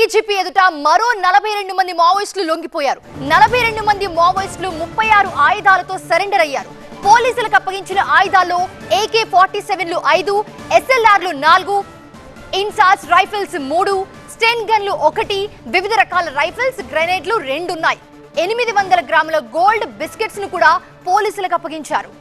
DGP ఎదుట మరో 42 మంది మావోయిస్టులు లొంగిపోయారు. 42 మంది మావోయిస్టులు 36 ఆయుధాలతో సరెండర్ అయ్యారు. పోలీసులకు అప్పగించిన ఆయుధాల్లో AK-47లు 5, SLRలు 4, ఇన్సాస్ రైఫిల్స్ 3, స్టెన్ గన్లు 1, వివిధ రకాల రైఫిల్స్, గ్రెనేడ్లు 2 ఉన్నాయి. 800 గ్రాముల గోల్డ్ బిస్కెట్స్ ను కూడా పోలీసులకు అప్పగించారు.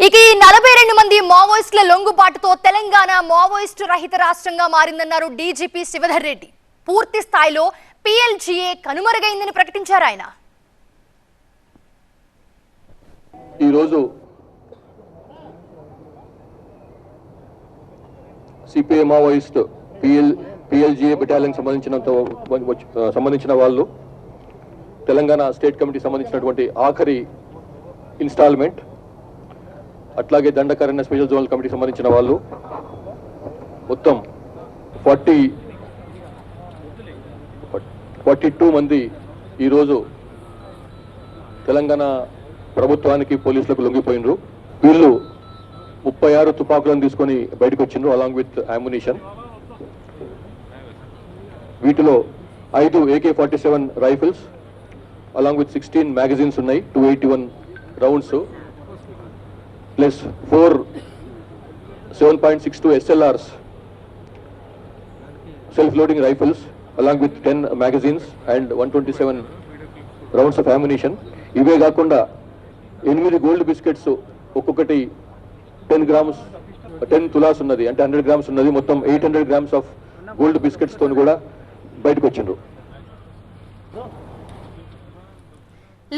ఇక ఈ 42 మంది మావోయిస్టుల లొంగుబాటుతో తెలంగాణ మావోయిస్టు రహిత రాష్ట్రంగా మారిందన్నారు డీజీపీ శివధర్ రెడ్డి. పూర్తి స్థాయిలో PLGA కనుమరుగైందని ప్రకటించారు ఆయన. ఈరోజు సిపిఐ మావోయిస్ట్ PLGA బెటాలియన్ సంబంధించిన వాళ్ళు తెలంగాణ స్టేట్ కమిటీ సంబంధించినటువంటి ఆఖరి ఇన్స్టాల్మెంట్, అట్లాగే దండకారణ్య స్పెషల్ జోనల్ కమిటీ సంబంధించిన వాళ్ళు మొత్తం 42 మంది ఈరోజు తెలంగాణ ప్రభుత్వానికి పోలీసులకు లొంగిపోయినరు. వీళ్ళు 36 తుపాకులను తీసుకొని బయటకు వచ్చిండ్రు అలాంగ్ విత్ అమ్యునిషన్. వీటిలో 5 AK-47 rifles along with 16 magazines ఉన్నాయి, 281 rounds plus 4 7.62 SLRs, self-loading rifles along with 10 magazines and 127 rounds of ammunition. ఇవే కాకుండా 8 గోల్డ్ బిస్కెట్స్, ఒక్కొక్కటి 10 తులాస్ ఉన్నది, అంటే 100 గ్రామ్స్ ఉన్నది. మొత్తం 800 గ్రామ్స్ ఆఫ్ గోల్డ్ బిస్కెట్స్ తోని కూడా బయటకు వచ్చిండ్రు.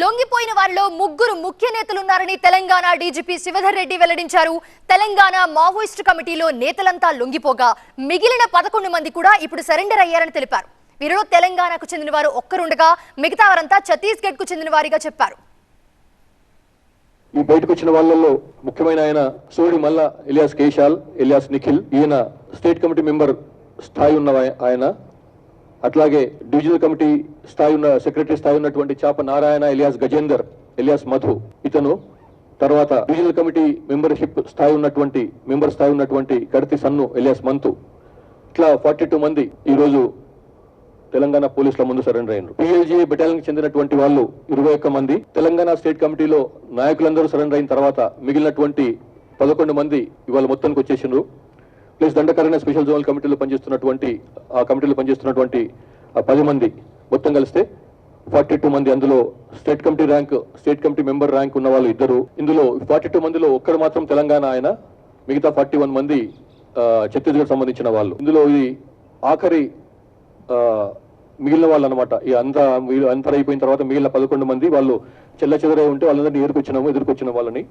లొంగిపోయిన వారిలో 3 ముఖ్య నేతలున్నారని తెలంగాణ డీజీపీ శివధర్ రెడ్డి వెల్లడించారు. తెలంగాణ మావోయిస్టు కమిటీలో నేతలంతా లొంగిపోగా మిగిలిన 11 మంది కూడా ఇప్పుడు సరెండర్ అయ్యారని తెలిపారు. వీరిలో తెలంగాణకు చెందిన వారు ఒక్కరుండగా మిగతా వారంతా ఛత్తీస్గఢ్ కు చెందిన వారిగా చెప్పారు. ఈ బయటకు వచ్చిన వాళ్ళలో ముఖ్యమైన ఆయన సోడి మల్ల ఎలియాస్ కేశాల్ ఎలియాస్ నిఖిల్. ఈయన స్టేట్ కమిటీ మెంబర్ స్థాయి ఉన్న ఆయన. అట్లాగే డివిజనల్ కమిటీ స్థాయి ఉన్న సెక్రటరీ స్థాయి ఉన్నటువంటి చాప నారాయణ ఎలియాస్ గజేందర్ ఎలియాస్ మధు ఇతను. తర్వాత డివిజనల్ కమిటీ మెంబర్షిప్ స్థాయి ఉన్నటువంటి కడతి సన్ను ఎలియాస్ మంతు. ఇట్లా 42 మంది ఈరోజు తెలంగాణ పోలీసుల ముందు సరెండర్ అయ్యారు. PLGA బెటాలియన్ చెందినటువంటి వాళ్ళు 21 మంది. తెలంగాణ స్టేట్ కమిటీలో నాయకులందరూ సరెండర్ అయిన తర్వాత మిగిలినటువంటి 11 మంది ఇవాళ మొత్తానికి వచ్చేసిండ్రు. ప్లస్ దండకారణ్య స్పెషల్ జోనల్ కమిటీలో పనిచేస్తున్నటువంటి 10 మంది మొత్తం కలిస్తే 42 మంది. అందులో స్టేట్ కమిటీ మెంబర్ ర్యాంక్ ఉన్న వాళ్ళు 2. ఇందులో 42 మందిలో ఒక్కరు మాత్రం తెలంగాణ ఆయన, మిగతా 41 మంది ఛత్తీస్గఢ్ సంబంధించిన వాళ్ళు. ఇందులో ఇది ఆఖరి మిగిలిన వాళ్ళు అనమాట. ఈ అంతా అయిపోయిన తర్వాత మిగిలిన 11 మంది వాళ్ళు చెల్ల చెదరై ఉంటే వాళ్ళందరినీ ఎదుర్కొచ్చిన వాళ్ళని